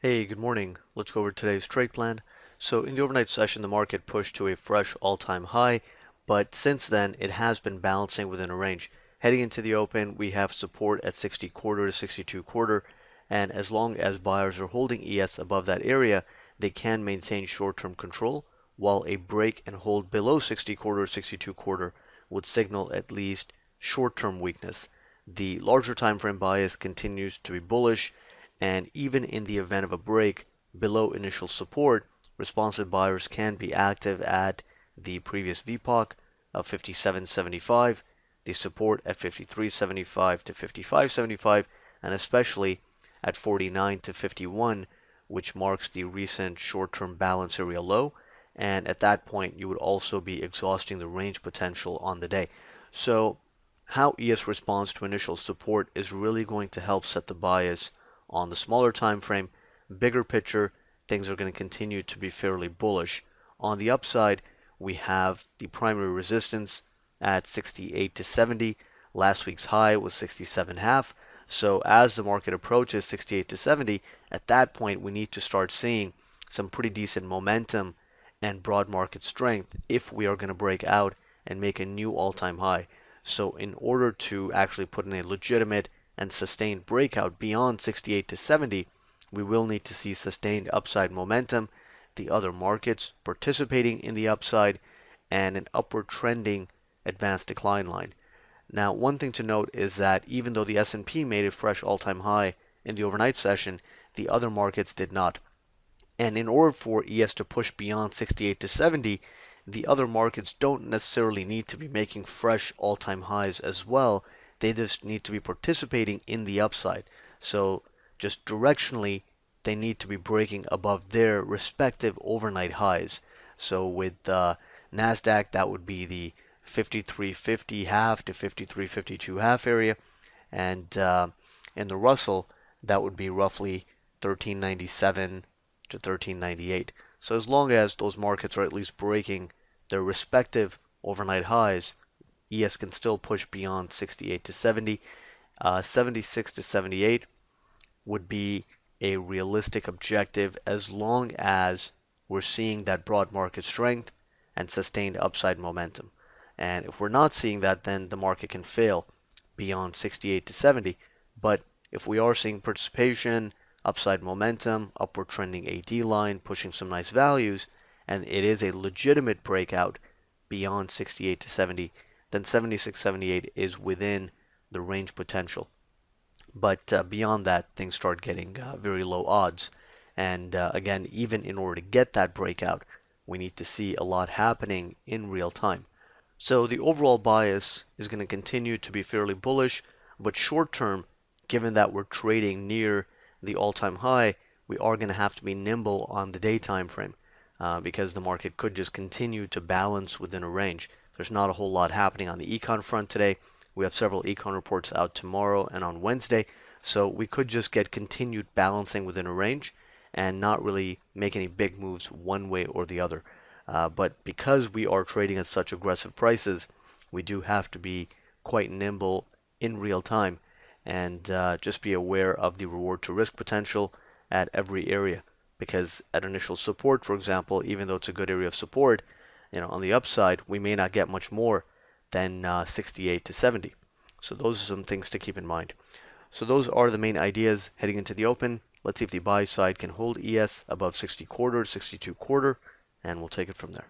Hey, good morning. Let's go over today's trade plan. So in the overnight session, the market pushed to a fresh all-time high, but since then it has been balancing within a range. Heading into the open, we have support at 60 quarter to 62 quarter, and as long as buyers are holding ES above that area, they can maintain short-term control, while a break and hold below 60 quarter, 62 quarter would signal at least short-term weakness. The larger time frame bias continues to be bullish, and even in the event of a break below initial support, responsive buyers can be active at the previous VPOC of 57.75, the support at 53.75 to 55.75, and especially at 49 to 51, which marks the recent short-term balance area low. And at that point, you would also be exhausting the range potential on the day. So how ES responds to initial support is really going to help set the bias on the smaller time frame. Bigger picture, things are going to continue to be fairly bullish. On the upside, we have the primary resistance at 68 to 70. Last week's high was 67.5. So as the market approaches 68 to 70, at that point we need to start seeing some pretty decent momentum and broad market strength if we are going to break out and make a new all-time high. So in order to actually put in a legitimate and sustained breakout beyond 68 to 70, we will need to see sustained upside momentum, the other markets participating in the upside, and an upward trending advanced decline line. Now, one thing to note is that even though the S&P made a fresh all-time high in the overnight session, the other markets did not. And in order for ES to push beyond 68 to 70, the other markets don't necessarily need to be making fresh all-time highs as well. They just need to be participating in the upside. So just directionally, they need to be breaking above their respective overnight highs. So with NASDAQ, that would be the 53.50 half to 53.52 half area. And in the Russell, that would be roughly 1397 to 1398. So as long as those markets are at least breaking their respective overnight highs, ES can still push beyond 68 to 70. 76 to 78 would be a realistic objective as long as we're seeing that broad market strength and sustained upside momentum. And if we're not seeing that, then the market can fail beyond 68 to 70. But if we are seeing participation, upside momentum, upward trending AD line, pushing some nice values, and it is a legitimate breakout beyond 68 to 70, then 76, 78 is within the range potential. But beyond that, things start getting very low odds. And again, even in order to get that breakout, we need to see a lot happening in real time. So the overall bias is going to continue to be fairly bullish, but short term, given that we're trading near the all-time high, we are going to have to be nimble on the day time frame because the market could just continue to balance within a range. There's not a whole lot happening on the econ front today. We have several econ reports out tomorrow and on Wednesday, so we could just get continued balancing within a range and not really make any big moves one way or the other. But because we are trading at such aggressive prices, we do have to be quite nimble in real time and just be aware of the reward to risk potential at every area. Because at initial support, for example, even though it's a good area of support, on the upside, we may not get much more than 68 to 70. So those are some things to keep in mind. So those are the main ideas heading into the open. Let's see if the buy side can hold ES above 60 quarter, 62 quarter, and we'll take it from there.